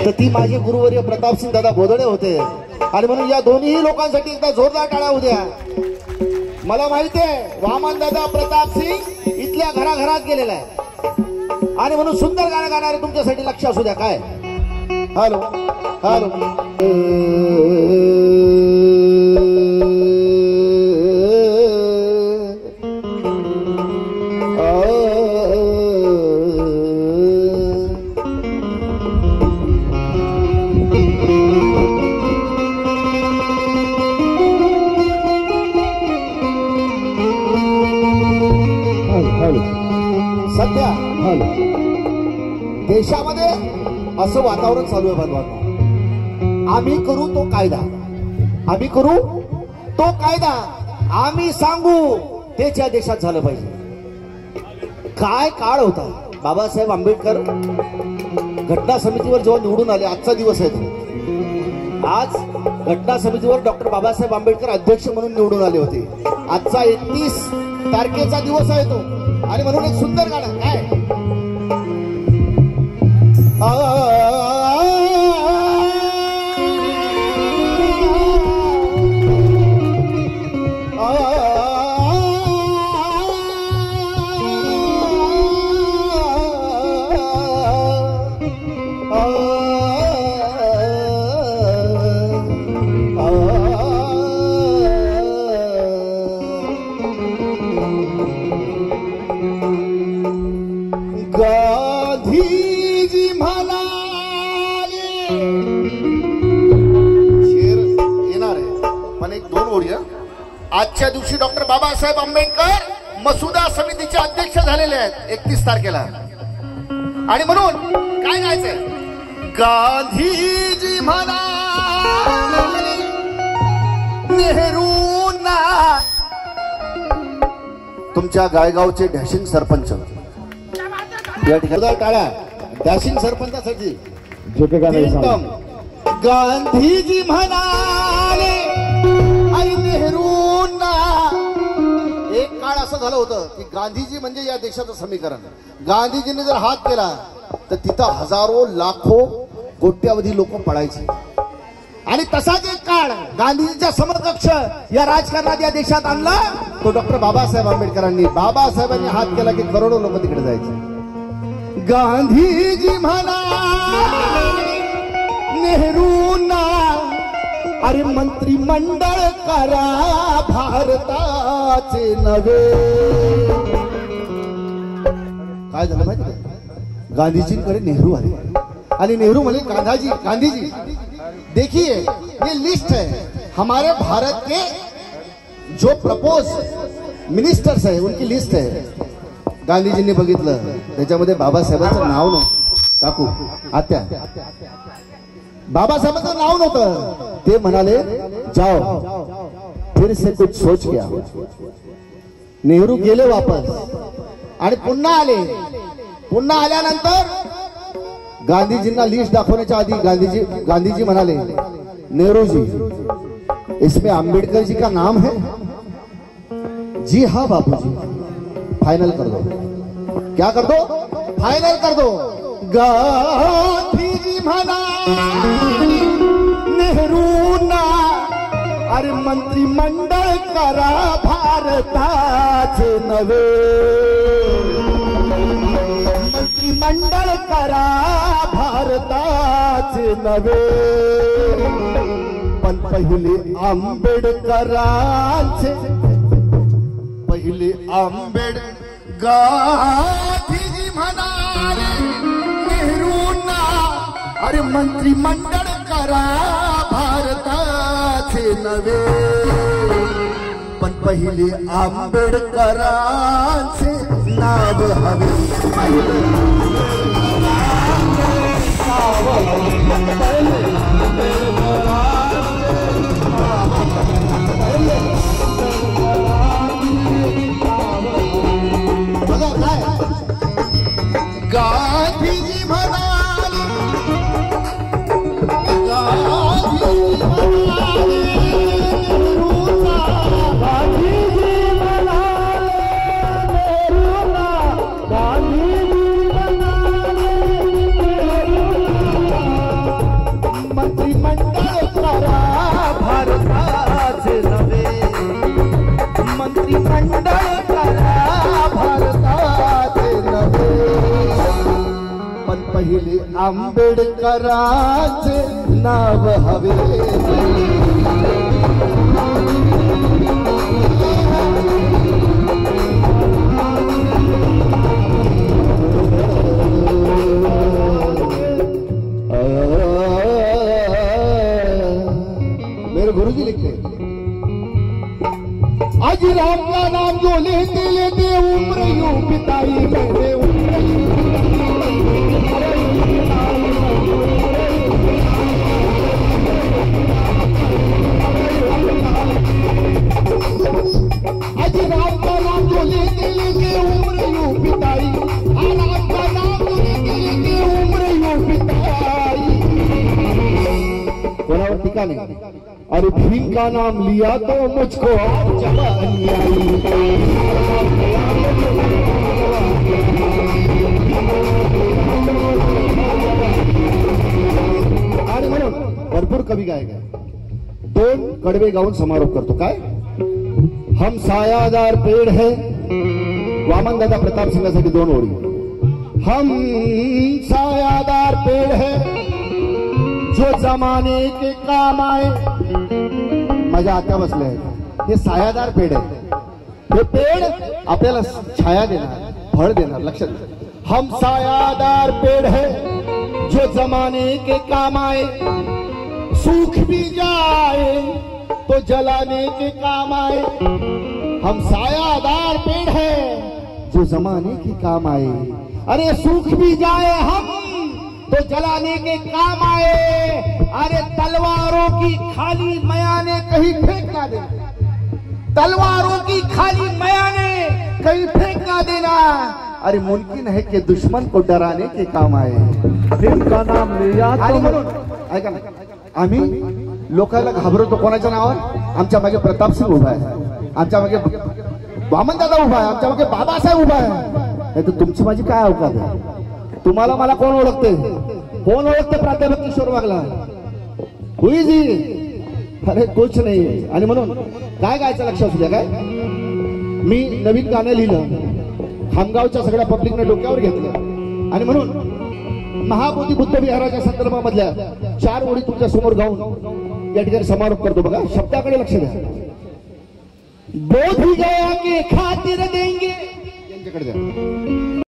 तर ती माझे गुरुवर्य प्रतापसिंग दादा बोदडे होते आणि म्हणून या दोन्ही लोकांसाठी एकदा जोरदार टाळ्या होऊ द्या। मला माहिती आहे वामन दादा प्रतापसिंग इथल्या घराघरात गेलेला आहे आणि म्हणून सुंदर गाणं गाणारे तुमच्यासाठी लक्ष असू द्या। काय हॅलो हॅलो सध्या देशामध्ये असं वातावरण चालू आहे भगवान, आम्ही करू तो कायदा, आम्ही करू तो कायदा, आम्ही सांगू तेच या देशात झालं पाहिजे। काय काळ होता। बाबासाहेब आंबेडकर घटना समितीवर जेव्हा निवडून आले, आजचा दिवस आहे तो, आज घटना समितीवर डॉक्टर बाबासाहेब आंबेडकर अध्यक्ष म्हणून निवडून आले होते। आजचा 31 तारखेचा दिवस आहे तो आणि म्हणून एक सुंदर गाणं काय गांधीजी म्हणाले, शेर येणार आहे पण एक दोन ओळी। आजच्या दिवशी डॉक्टर बाबासाहेब आंबेडकर मसुदा समितीचे अध्यक्ष झालेले आहेत 31 तारखेला आणि म्हणून काय गायचंय, गांधीजी म्हणाले नेहरूंना। तुमच्या गायगावचे डॅशिंग सरपंच या ठिकाणी टाळ्या डॅशिंग सरपंचासाठी गांधीजी म्हणाले आणि नेहरूंना। एक काळ असं झालं होतं की गांधीजी म्हणजे या देशाचं समीकरण, गांधीजींनी जर हात केला तर तिथं हजारो लाखो कोट्यावधी लोक पळायचे आणि तसाच एक काळ गांधीजीच्या समकक्ष या राजकारणात या देशात आणला तो डॉक्टर बाबासाहेब आंबेडकरांनी। बाबासाहेबांनी हात केला की करोडो लोक तिकडे जायचे। गांधीजी म्हणाले नेहरूंना अरे मंत्रिमंडळ करा भारताचे नवे। काय झालं माहिती का, गांधीजींकडे नेहरू आले आणि नेहरू म्हणे गांधीजी देखिए ये लिस्ट है हमारे भारत के जो प्रपोज मिनिस्टर्स है उनकी लिस्ट है। गांधीजींनी बघितलं त्याच्यामध्ये बाबासाहेबांचं नाव नव्हतं, काकू आत्या बाबासाहेबांचं नाव नव्हतं। ते म्हणाले जाओ फिर से कुछ सोच के आओ। नेहरू गेले वापस आणि पुन्हा आले। पुन्हा आल्यानंतर गांधीजींना लिस्ट दाखवण्याच्या आधी गांधीजी म्हणाले नेहरू जी इसमें आंबेडकर जी का नाम है? जी हाँ बापूजी, फाइनल कर दो। क्या कर दो? फाइनल कर दो। गांधीजी म्हणाले नेहरूंना अरे मंत्रिमंडळ करा भारताचे नवे। मंत्रिमंडळ करा भारताचे नवे पण पहिले आंबेडकरांचे गांधीजी म्हणाले नेहरूंना अरे मंत्रिमंडळ करा भारताचे नवे पण पहिले आंबेडकरांचे नाव हवे। गांधीजी म्हणाले आंबेडकरांचे नाव हवे मेरे गुरुजी लिखते आज राम का नाम जो लेते लेते उम्र यूं बिताई मैंने आज राम का नाम जो लेते लेते उम्र यूं बिताई राम का नाम जो लेते लेते उम्र यूं बिताई कोणावर टीका नहीं अरे भीम का नाम लिया तो मुझको जवानी आई आणि म्हणून भरपूर कवी गायक आहे दोन कडवे गाऊन समारोप करतो काय हम सायादार पेड़ है वामन दादा प्रताप सिंगासाठी दोन ओळी हम सायादार पेड़ है जो जमाने के काम आए माझ्या आत्या बसले आहेत हे सायादार पेड़ आहे हे पेड़ आपल्याला छाया देणार फळ देणार लक्षात हम सायादार पेड़ है जो जमाने के काम आए सूख भी जाए तो जलाने के काम आए हम सायादार पेड़ है जो जमाने के काम आए अरे सूख भी जाए हम तो जलाने के काम आए अरे तलवारों की खाली मयाने कहीं फेंक ना देना तलवारों की खाली मयाने कहीं फेंक ना देना अरे मुमकिन है कि दुश्मन को डराने के काम आए भीम का नाम लिया तो म्हणून ऐका ना आम्ही लोकांना घाबरतो कोणाच्या नावावर आमच्या मागे प्रताप सिंग उभा आहे आमच्या मागे वामन दादा उभा आहे आमच्या मागे बाबासाहेब उभा आहे नाही तर तुमची माझी काय अवकाश आहे तुम्हाला मला कोण ओळखते प्राध्यापक किशोर वागला हुई जी अरे कुछ नाही आणि म्हणून काय गायचं लक्षात असू द्या काय मी नवीन गाणं लिहिलं खामगावच्या सगळ्या पब्लिकने डोक्यावर घेतलं आणि म्हणून महाबोधी बुद्ध विहाराच्या संदर्भामधल्या 4 ओळी तुमच्या समोर गाऊन या ठिकाणी समारोप करतो बघा शब्दाकडे लक्ष द्या बोध गया के खातिर देंगे यांच्याकडे द्या